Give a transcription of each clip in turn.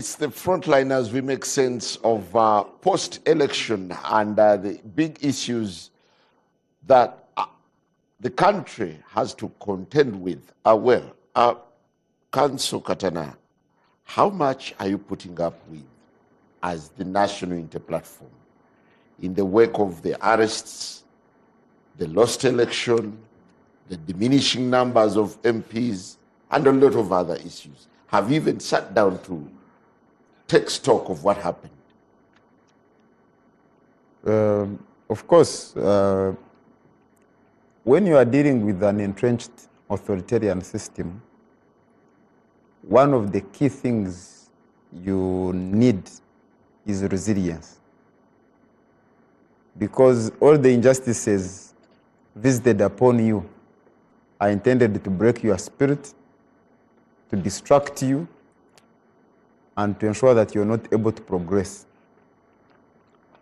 it's the frontliners we make sense of post-election and the big issues that the country has to contend with. Council Katana, how much are you putting up with as the national interplatform in the wake of the arrests, the lost election, the diminishing numbers of MPs, and a lot of other issues? Have you even sat down to take stock of what happened? Of course, when you are dealing with an entrenched authoritarian system, one of the key things you need is resilience. Because all the injustices visited upon you are intended to break your spirit, to distract you, and to ensure that you're not able to progress.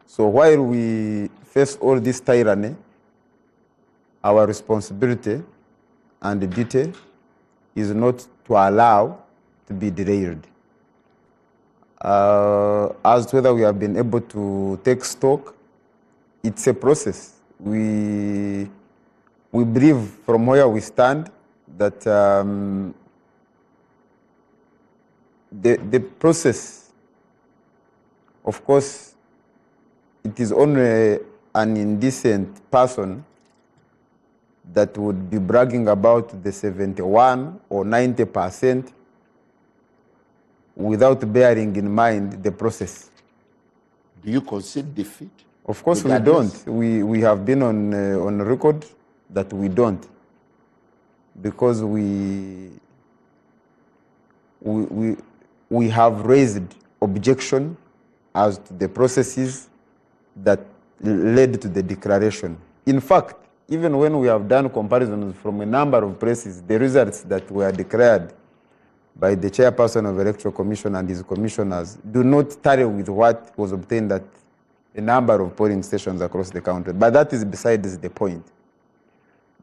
So while we face all this tyranny, our responsibility and duty is not to allow to be derailed. As to whether we have been able to take stock, it's a process. We believe from where we stand that the process, of course, it is only an indecent person that would be bragging about the 71 or 90% without bearing in mind the process. Do you concede defeat? Of course we don't. We have been on record that we don't, because we have raised objection as to the processes that led to the declaration. In fact, even when we have done comparisons from a number of places, the results that were declared by the chairperson of the Electoral Commission and his commissioners do not tally with what was obtained at a number of polling stations across the country. But that is besides the point.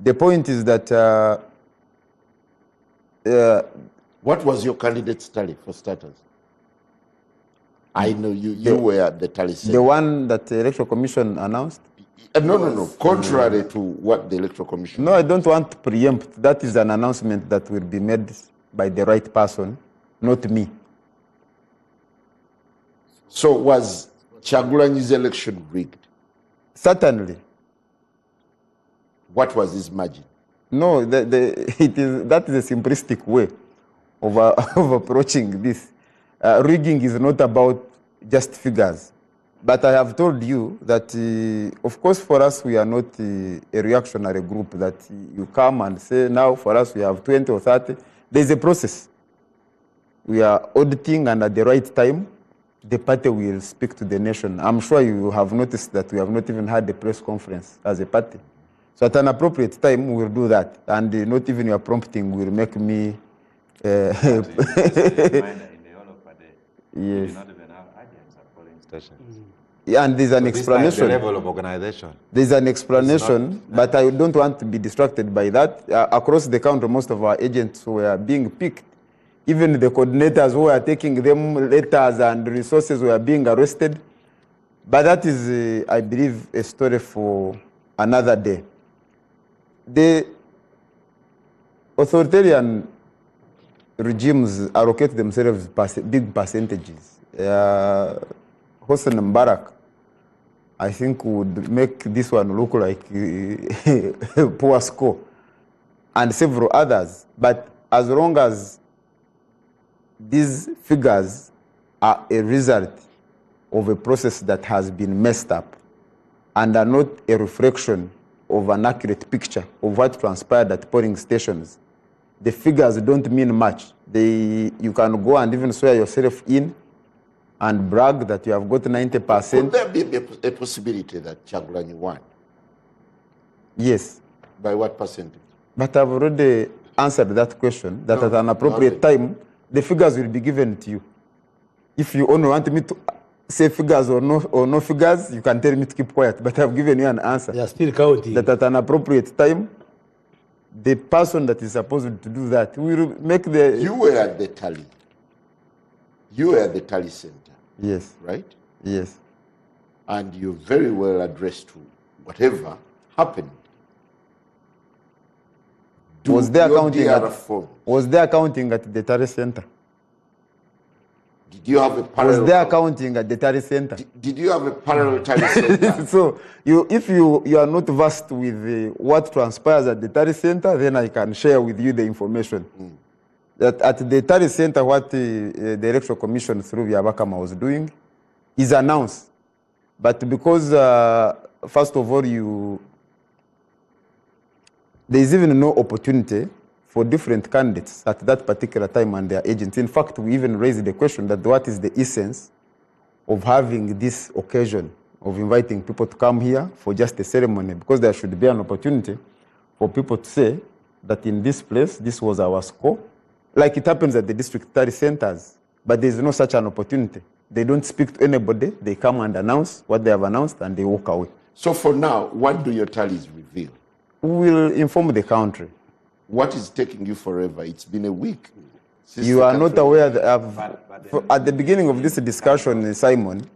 The point is that what was your candidate's tally, for starters? I know you were the tally set. The one that the Electoral Commission announced? No. Contrary to what the Electoral Commission... No, I don't want to preempt. That is an announcement that will be made by the right person, not me. So was Chagulanyi's election rigged? Certainly. What was his margin? No, that is a simplistic way of approaching this. Rigging is not about just figures. But I have told you that, of course, for us, we are not a reactionary group that you come and say, now for us, we have 20 or 30. There's a process. We are auditing, and at the right time, the party will speak to the nation. I'm sure you have noticed that we have not even had a press conference as a party. So at an appropriate time, we will do that. And not even your prompting will make me... Yes. Yes. Yeah, and there's an explanation. The level of organization. There's an explanation, but I don't want to be distracted by that. Across the country, most of our agents were being picked. Even the coordinators who were taking them letters and resources were being arrested. But that is, I believe, a story for another day. The authoritarian regimes allocate themselves big percentages. Hosni Mubarak, I think, would make this one look like a poor score, and several others. But as long as these figures are a result of a process that has been messed up and are not a reflection of an accurate picture of what transpired at polling stations, the figures don't mean much. You can go and even swear yourself in and brag that you have got 90%. Could there be a possibility that Chagulanyi won? Yes. By what percentage? But I've already answered that question, that at an appropriate time, the figures will be given to you. If you only want me to say figures or no figures, you can tell me to keep quiet, but I've given you an answer. They are still counting. That at an appropriate time, the person that is supposed to do that will make the... You were at the tally. You were at the Tally Center, Yes, right? yes. And you're very well addressed to whatever happened. Was there your counting DR at, form, was there counting at the Tally Center? did you have a parallel? Was there counting at the Tally Center? Did you have a parallel Tally Center? So if you are not versed with what transpires at the Tally Center, then I can share with you the information. That at the Tally Center, what the Electoral Commission through Vyabakama was doing is announced. But because, first of all, there is even no opportunity for different candidates at that particular time and their agents. In fact, we even raised the question that what is the essence of having this occasion of inviting people to come here for just a ceremony, because there should be an opportunity for people to say that in this place, this was our score, like it happens at the district Tally centers, but there's no such an opportunity. They don't speak to anybody, they come and announce what they have announced and they walk away. So for now, what do your tallies reveal? We will inform the country. What is taking you forever? It's been a week. You are not aware that at the beginning of this discussion, Simon,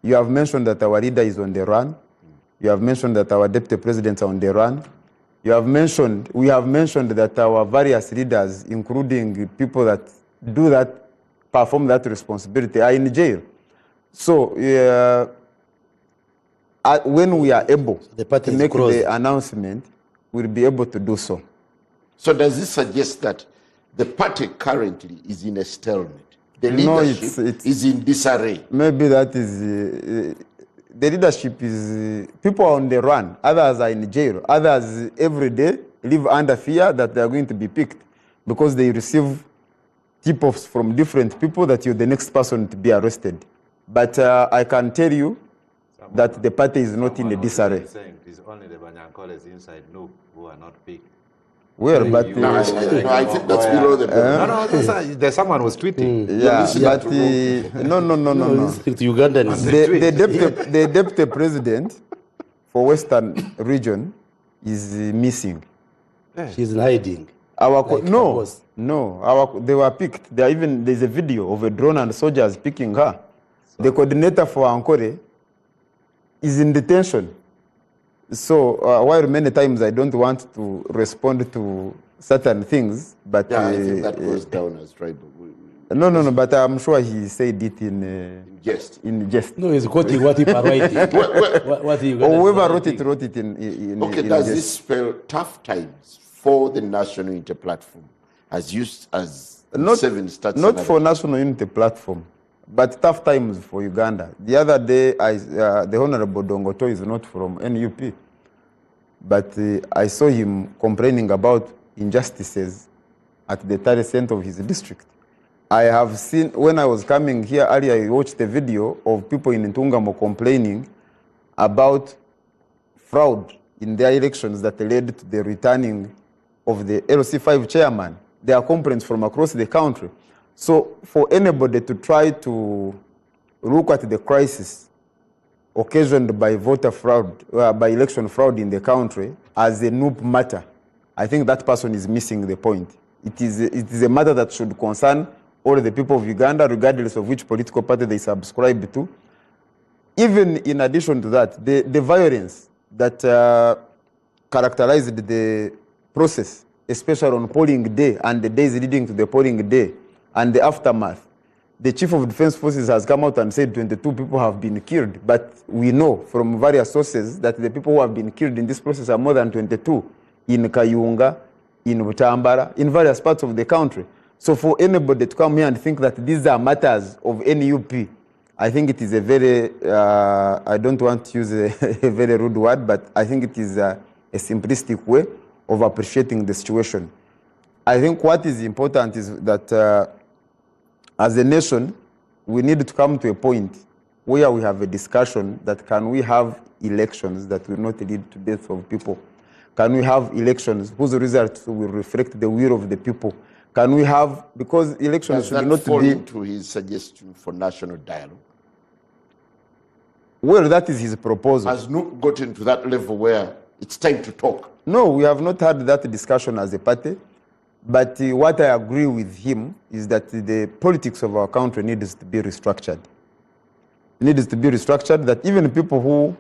you have mentioned that our leader is on the run. You have mentioned that our deputy presidents are on the run. We have mentioned that our various leaders, including people that do that, perform that responsibility, are in jail. So when we are able to make the announcement, we'll be able to do so. So does this suggest that the party currently is in a stalemate? The leadership is in disarray? Maybe that is... the leadership is... people are on the run. Others are in jail. Others every day live under fear that they are going to be picked because they receive tip-offs from different people that you're the next person to be arrested. But I can tell you that the party is not in a disarray. Saying it is only the Banyankoles inside NUP who are not picked. Well, but... No, I think that's below the belt. No, there's someone was tweeting. Yeah, but... no. The deputy president for Western region is missing. She's hiding. They were picked. There's a video of a drone and soldiers picking her. The coordinator for Ankore is in detention. So while many times I don't want to respond to certain things, but... Yeah, I think that goes down as tribal. No, but I'm sure he said it in jest. In jest. No, he's quoting what he wrote. Whoever wrote it in okay, does this spell tough times for the National Unity Platform as used as seven stats? Not for National Unity Platform, but tough times for Uganda. The other day, the Honorable Dongoto is not from NUP, but I saw him complaining about injustices at the Tally center of his district. I have seen, when I was coming here earlier, I watched a video of people in Ntungamo complaining about fraud in their elections that led to the returning of the LC5 chairman. There are complaints from across the country. So for anybody to try to look at the crisis occasioned by voter fraud, by election fraud in the country as a NUP matter, I think that person is missing the point. It is a matter that should concern all the people of Uganda, regardless of which political party they subscribe to. Even in addition to that, the violence that characterized the process, especially on polling day and the days leading to the polling day and the aftermath, the Chief of Defense Forces has come out and said 22 people have been killed. But we know from various sources that the people who have been killed in this process are more than 22 in Kayunga, in Butambara, in various parts of the country. So for anybody to come here and think that these are matters of NUP, I think it is a very, I don't want to use a very rude word, but I think it is a simplistic way of appreciating the situation. I think what is important is that as a nation, we need to come to a point where we have a discussion that can we have elections that will not lead to death of people? Can we have elections whose results will reflect the will of the people? Can we have, because elections should not be... to his suggestion for national dialogue? Well, that is his proposal. Has NUP gotten to that level where it's time to talk? No, we have not had that discussion as a party. But what I agree with him is that the politics of our country needs to be restructured. It needs to be restructured that even people who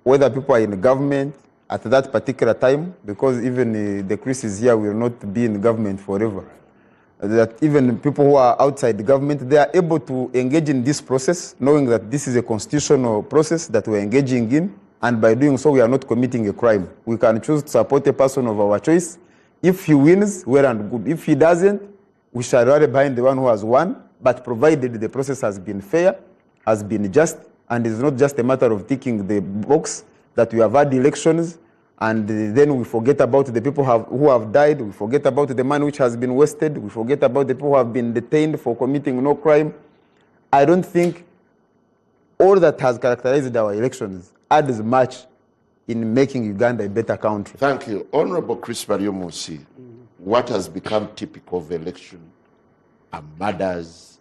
whether people are in government at that particular time, because even the crisis here will not be in government forever, that even people who are outside the government, they are able to engage in this process, knowing that this is a constitutional process that we're engaging in, and by doing so, we are not committing a crime. We can choose to support a person of our choice. If he wins, well and good. If he doesn't, we shall rally behind the one who has won, but provided the process has been fair, has been just, and it's not just a matter of ticking the box that we have had elections, and then we forget about the people who have died, we forget about the money which has been wasted, we forget about the people who have been detained for committing no crime. I don't think all that has characterized our elections adds much in making Uganda a better country. Thank you. Honorable Chris Bariomusi, what has become typical of the election are murders,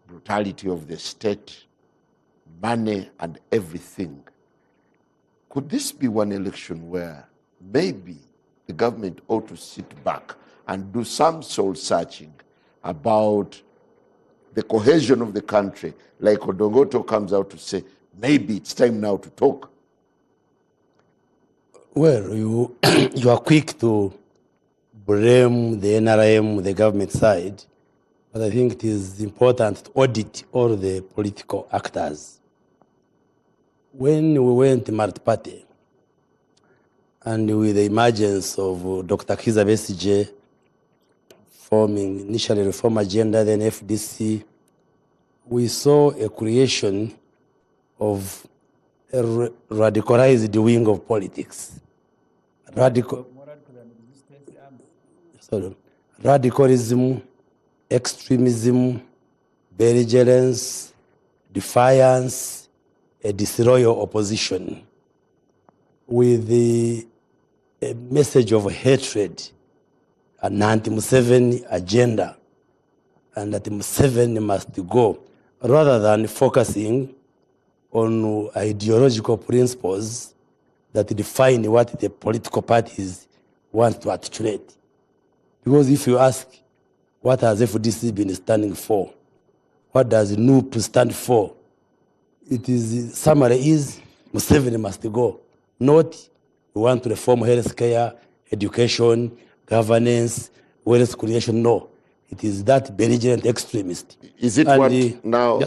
brutality of the state, money and everything. Could this be one election where maybe the government ought to sit back and do some soul searching about the cohesion of the country, like Odongoto comes out to say, maybe it's time now to talk? Well, you are quick to blame the NRM, the government side, but I think it is important to audit all the political actors. When we went to Martpate, and with the emergence of Dr. Kiza Besigye forming initially reform agenda, then FDC, we saw a creation of a radicalized wing of politics. Radicalism, extremism, belligerence, defiance, a disloyal opposition with a message of hatred, an anti-Museveni agenda, and that Museveni must go, rather than focusing on ideological principles that define what the political parties want to articulate. Because if you ask, what has FDC been standing for? What does NUP stand for? It is, summary is, Museveni must go. Not, we want to reform healthcare, education, governance, wealth creation. No. It is that belligerent extremist. Is it what now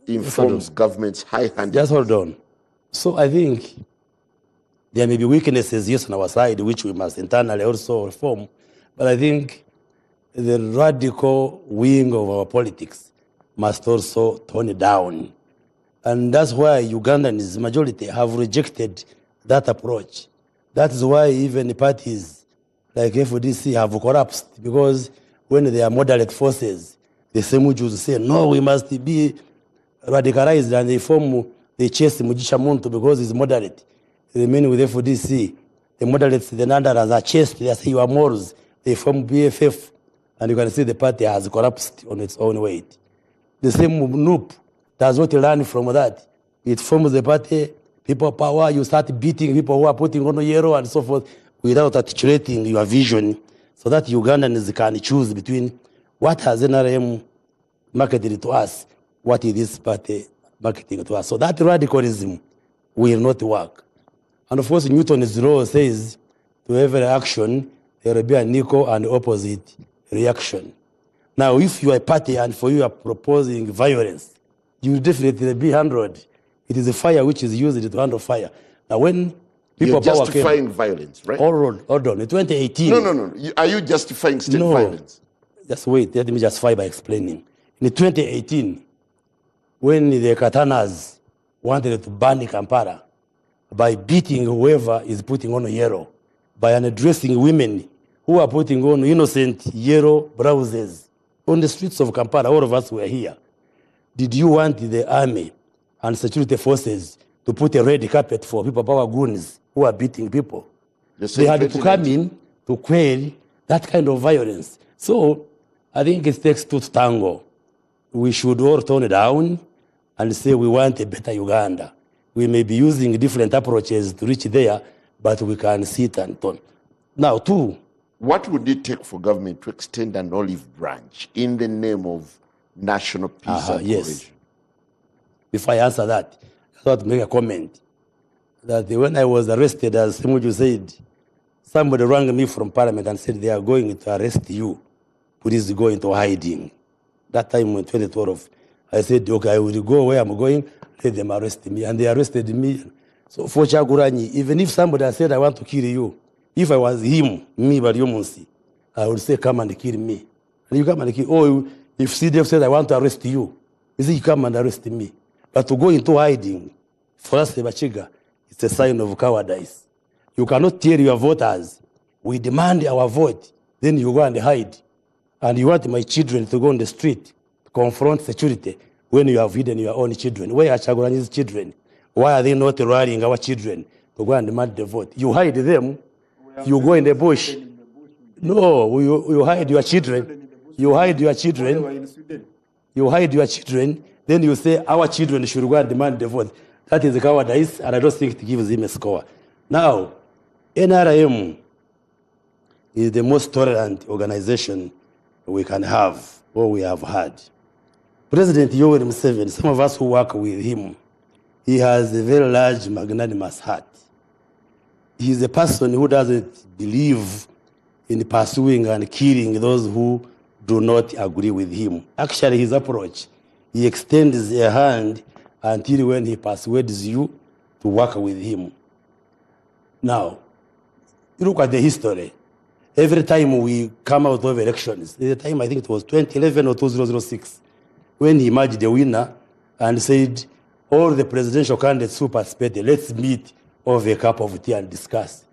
informs government's high-handed? Just hold on. So I think there may be weaknesses, yes, on our side, which we must internally also reform. But I think the radical wing of our politics must also tone it down. And that's why Ugandans, majority, have rejected that approach. That is why even parties like FDC have collapsed, because when they are moderate forces, the same Jews say, no, we must be radicalized, and they chase Mujisha Muntu because he's moderate. They remain with FDC. The moderates, the Nandaras are chased, they say you are Moors. They form BFF, and you can see the party has collapsed on its own weight. The same NUP does not learn from that. It forms the party, people power, you start beating people who are putting on yellow and so forth without articulating your vision, so that Ugandans can choose between what has NRM marketed to us, what is this party marketing to us. So that radicalism will not work. And of course, Newton's law says to every action, there will be an equal and opposite reaction. Now, if you are a party and for you are proposing violence, you will definitely be 100. It is a fire which is used to handle fire. Now, when people You're justifying violence, right? Hold on. In 2018... No. Are you justifying state violence? Just wait. Let me justify by explaining. In 2018, when the Katanas wanted to ban Kampala by beating whoever is putting on yellow, by unaddressing women who are putting on innocent yellow blouses on the streets of Kampala, all of us were here. Did you want the army and security forces to put a red carpet for people, power goons who are beating people? They had to come in to quell that kind of violence. So I think it takes two to tango. We should all tone it down and say we want a better Uganda. We may be using different approaches to reach there, but we can sit and tone. Now, two, What would it take for government to extend an olive branch in the name of national peace and yes. cohesion? Before I answer that, I thought to make a comment that when I was arrested, as Simuju said, somebody rang me from Parliament and said they are going to arrest you. Please go into hiding. That time when 2012, I said, okay, I will go where I'm going, let them arrest me. And they arrested me. So for Chaguranyi, even if somebody had said, I want to kill you, if I was him, me, Bariomunsi, I would say, come and kill me. And you come and kill, oh, if CDF said, I want to arrest you, he said, you come and arrest me. But to go into hiding, for us, Bachiga, it's a sign of cowardice. You cannot tell your voters, we demand our vote, then you go and hide. And you want my children to go on the street to confront security when you have hidden your own children. Where are Chaguranyi's children? Why are they not rallying our children to go and demand the vote? You hide them, you go in the bush. No, you hide your children. You hide your children. You hide your children, then you say our children should go and demand the vote. That is cowardice, and I don't think it gives him a score. Now, NRM is the most tolerant organization we can have, or we have had. President Yoweri Museveni, some of us who work with him, he has a very large, magnanimous heart. He is a person who doesn't believe in pursuing and killing those who do not agree with him. Actually, his approach, he extends a hand until when he persuades you to work with him. Now, you look at the history. Every time we come out of elections, the time I think it was 2011 or 2006, when he emerged the winner and said, all the presidential candidates who participated, let's meet over a cup of tea and discuss.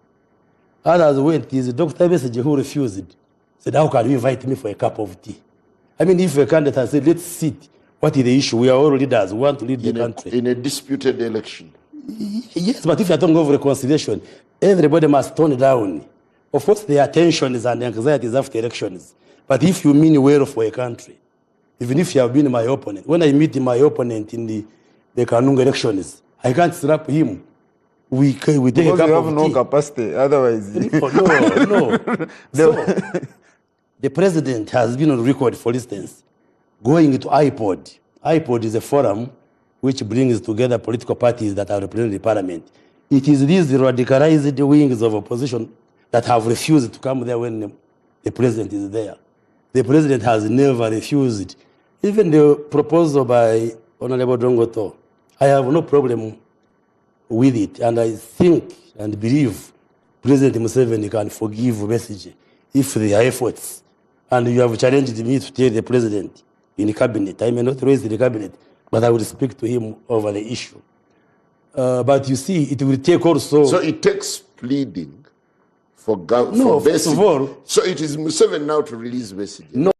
Others went, is Dr. Message who refused. Said, how can you invite me for a cup of tea? I mean, if a candidate has said, let's sit, what is the issue? We are all leaders, we want to lead the country. In a disputed election. Yes, but if you're talking of reconciliation, everybody must tone down. Of course, there are tensions and anxieties after elections. But if you mean well for a country, even if you have been my opponent, when I meet my opponent in the Kanunga elections, I can't slap him. We take Because a cup you of have no tea. capacity, otherwise. No. So, the president has been on record, for instance, going to IPOD. IPOD is a forum which brings together political parties that are represented in the parliament. It is these radicalized wings of opposition that have refused to come there when the president is there. The president has never refused. Even the proposal by Honorable Dongoto, I have no problem with it, and I think and believe President Museveni can forgive Message if there are efforts. And you have challenged me to tell the president in the cabinet. I may not raise the cabinet, but I will speak to him over the issue. But you see, it will take also... So it takes pleading for No, first of all... So it is Museveni now to release Message. No.